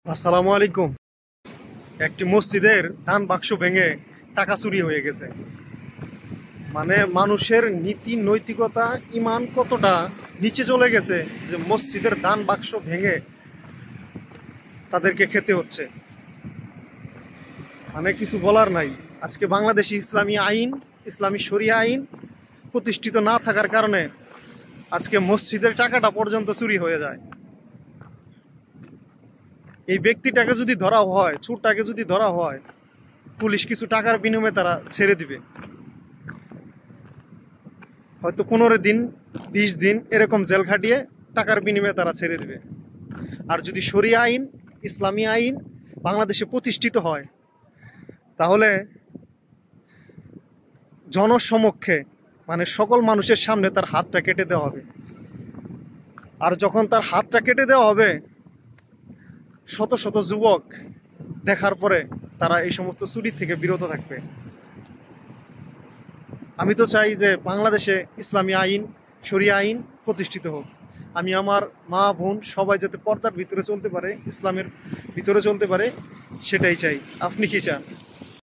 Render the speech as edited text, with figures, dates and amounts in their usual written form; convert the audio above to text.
আসসালামু আলাইকুম। একটি মসজিদের দান বাক্স ভেঙে টাকা চুরি হয়ে গেছে। মানে মানুষের নীতি নৈতিকতা ইমান কতটা নিচে চলে গেছে যে মসজিদের দান বাক্স ভেঙে তাদেরকে খেতে হচ্ছে। মানে কিছু বলার নাই। আজকে বাংলাদেশে ইসলামী আইন, ইসলামী শরিয়া আইন প্রতিষ্ঠিত না থাকার কারণে আজকে মসজিদের টাকাটা পর্যন্ত চুরি হয়ে যায়। এই ব্যক্তিটাকে যদি ধরা হয়, চোরটাকে যদি ধরা হয়, পুলিশ কিছু টাকার বিনিময়ে তারা ছেড়ে দিবে। হয়তো 15 দিন 20 দিন এরকম জেল খাটিয়ে টাকার বিনিময়ে তারা ছেড়ে দিবে। আর যদি শরিয়া আইন, ইসলামী আইন বাংলাদেশে প্রতিষ্ঠিত হয়, তাহলে জনসমক্ষে মানে সকল মানুষের সামনে তার হাতটা কেটে দেওয়া হবে। আর যখন তার হাতটা কেটে দেওয়া হবে, শত শত যুবক দেখার পরে তারা এই সমস্ত চুরি থেকে বিরত থাকবে। আমি তো চাই যে বাংলাদেশে ইসলামী আইন, শরিয়া আইন প্রতিষ্ঠিত হোক। আমি আমার মা বোন সবাই যাতে পর্দার ভিতরে চলতে পারে, ইসলামের ভিতরে চলতে পারে, সেটাই চাই। আপনি কি চান?